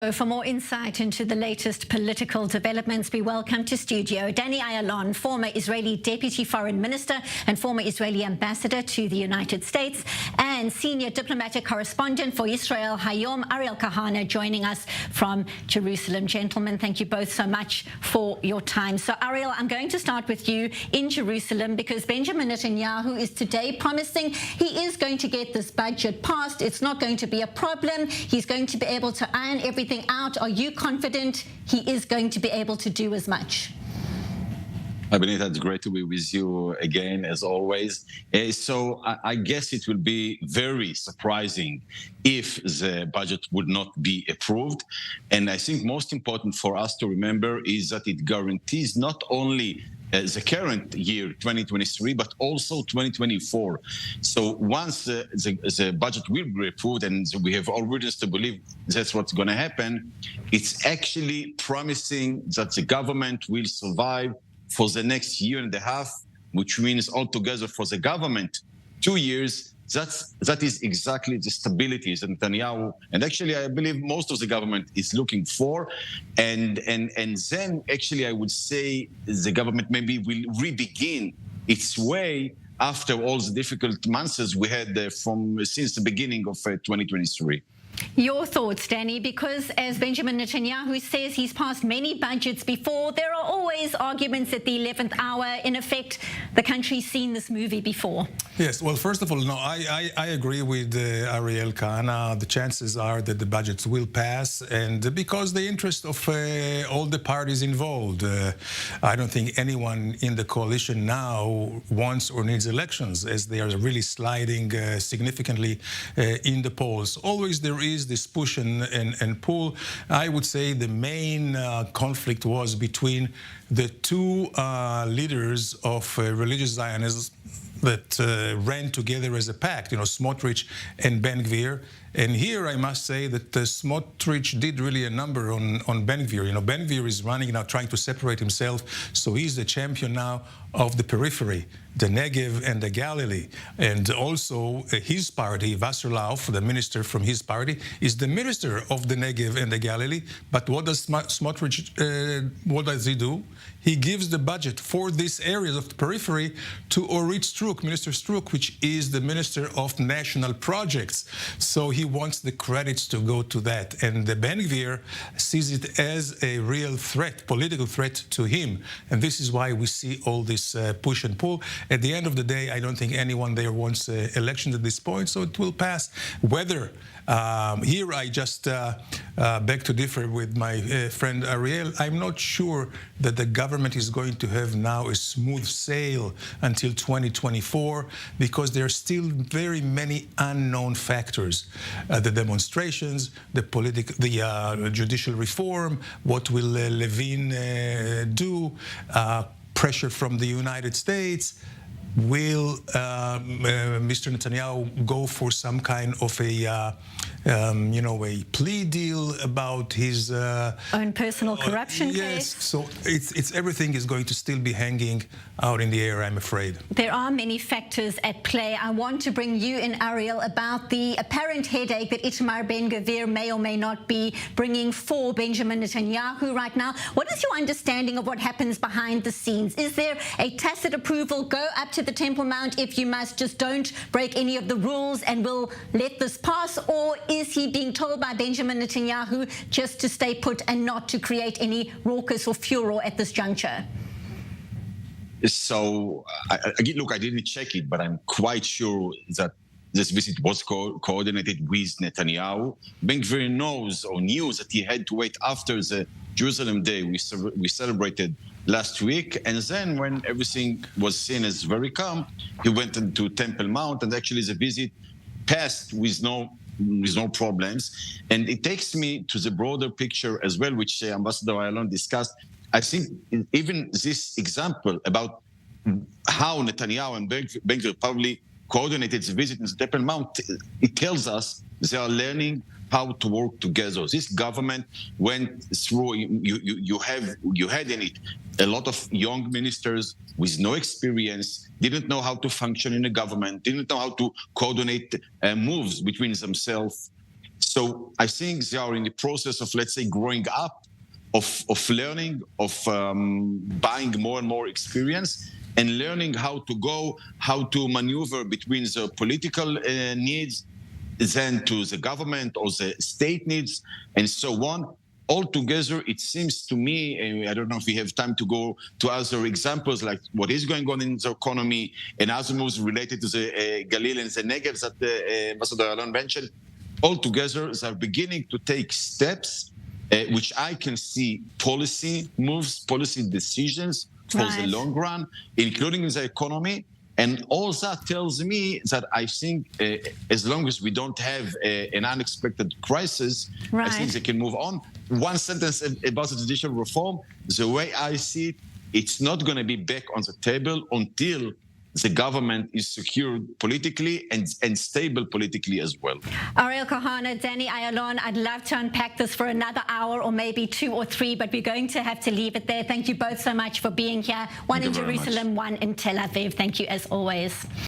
For more insight into the latest political developments, we welcome to studio Danny Ayalon, former Israeli Deputy Foreign Minister and former Israeli Ambassador to the United States, and Senior Diplomatic Correspondent for Israel Hayom, Ariel Kahana, joining us from Jerusalem. Gentlemen, thank you both so much for your time. So, Ariel, I'm going to start with you in Jerusalem because Benjamin Netanyahu is today promising he is going to get this budget passed. It's not going to be a problem. He's going to be able to iron everything out. Are you confident he is going to be able to do as much? I believe that's great to be with you again, as always. So I guess it will be very surprising if the budget would not be approved. And I think most important for us to remember is that it guarantees not only the current year, 2023, but also 2024. So once the budget will be approved, and we have all reasons to believe that's what's going to happen, it's actually promising that the government will survive for the next year and a half, which means altogether for the government, 2 years. That is exactly the stability that Netanyahu, and actually I believe most of the government is looking for. And then actually I would say the government maybe will re-begin its way after all the difficult months we had since the beginning of 2023. Your thoughts, Danny, because as Benjamin Netanyahu says, he's passed many budgets before. There are always arguments at the 11th hour. In effect, the country's seen this movie before. Yes, well, first of all, no, I agree with Ariel Kahana. The chances are that the budgets will pass, and because the interest of all the parties involved. I don't think anyone in the coalition now wants or needs elections, as they are really sliding significantly in the polls. Always there is this push and pull. I would say the main conflict was between the two leaders of religious Zionism that ran together as a pact, Smotrich and Ben Gvir. And here I must say that Smotrich did really a number on Ben Gvir. Ben Gvir is running now, trying to separate himself. So he's the champion now of the periphery, the Negev and the Galilee. And also his party, Wasserlauf, the minister from his party, is the minister of the Negev and the Galilee. But what does Smotrich, what does he do? He gives the budget for these areas of the periphery to Orit Struk, Minister Struk, which is the Minister of National Projects. So he wants the credits to go to that. And the Ben Gvir sees it as a real threat, political threat to him. And this is why we see all this push and pull. At the end of the day, I don't think anyone there wants elections at this point, so it will pass. Whether here I just beg to differ with my friend Ariel. I'm not sure that the government is going to have now a smooth sail until 2024 because there are still very many unknown factors. The demonstrations, the judicial reform, what will Levin do, pressure from the United States. Will Mr. Netanyahu go for some kind of a plea deal about his own personal corruption yes, case? So it's everything is going to still be hanging out in the air, I'm afraid. There are many factors at play. I want to bring you in, Ariel, about the apparent headache that Itamar Ben-Gvir may or may not be bringing for Benjamin Netanyahu right now. What is your understanding of what happens behind the scenes? Is there a tacit approval, go up to the Temple Mount if you must, just don't break any of the rules and we'll let this pass? Or is he being told by Benjamin Netanyahu just to stay put and not to create any raucous or furor at this juncture? So, look, I didn't check it, but I'm quite sure that this visit was coordinated with Netanyahu. Ben-Gvir knows or knew that he had to wait after the Jerusalem Day we celebrated last week. And then when everything was seen as very calm, he went into Temple Mount, and actually the visit passed with no problems. And it takes me to the broader picture as well, which Ambassador Ayalon discussed. I think even this example about how Netanyahu and Ben-Gvir probably coordinated the visit in the Temple Mount, it tells us they are learning how to work together. This government went through, you had in it a lot of young ministers with no experience, didn't know how to function in a government, didn't know how to coordinate moves between themselves. So I think they are in the process of, let's say, growing up, of learning, of buying more and more experience, and learning how to maneuver between the political needs, then to the government or the state needs, and so on. Altogether, it seems to me, and I don't know if we have time to go to other examples, like what is going on in the economy and other moves related to the Galil and the Negev that Ambassador Alon mentioned. Altogether, they're beginning to take steps, which I can see policy moves, policy decisions for the long run, including in the economy. And all that tells me that I think as long as we don't have an unexpected crisis, I think they can move on. One sentence about the judicial reform, the way I see it, it's not going to be back on the table until the government is secured politically and stable politically as well. Ariel Kahana, Danny Ayalon, I'd love to unpack this for another hour or maybe 2 or 3, but we're going to have to leave it there. Thank you both so much for being here. One in Jerusalem, one in Tel Aviv. Thank you as always.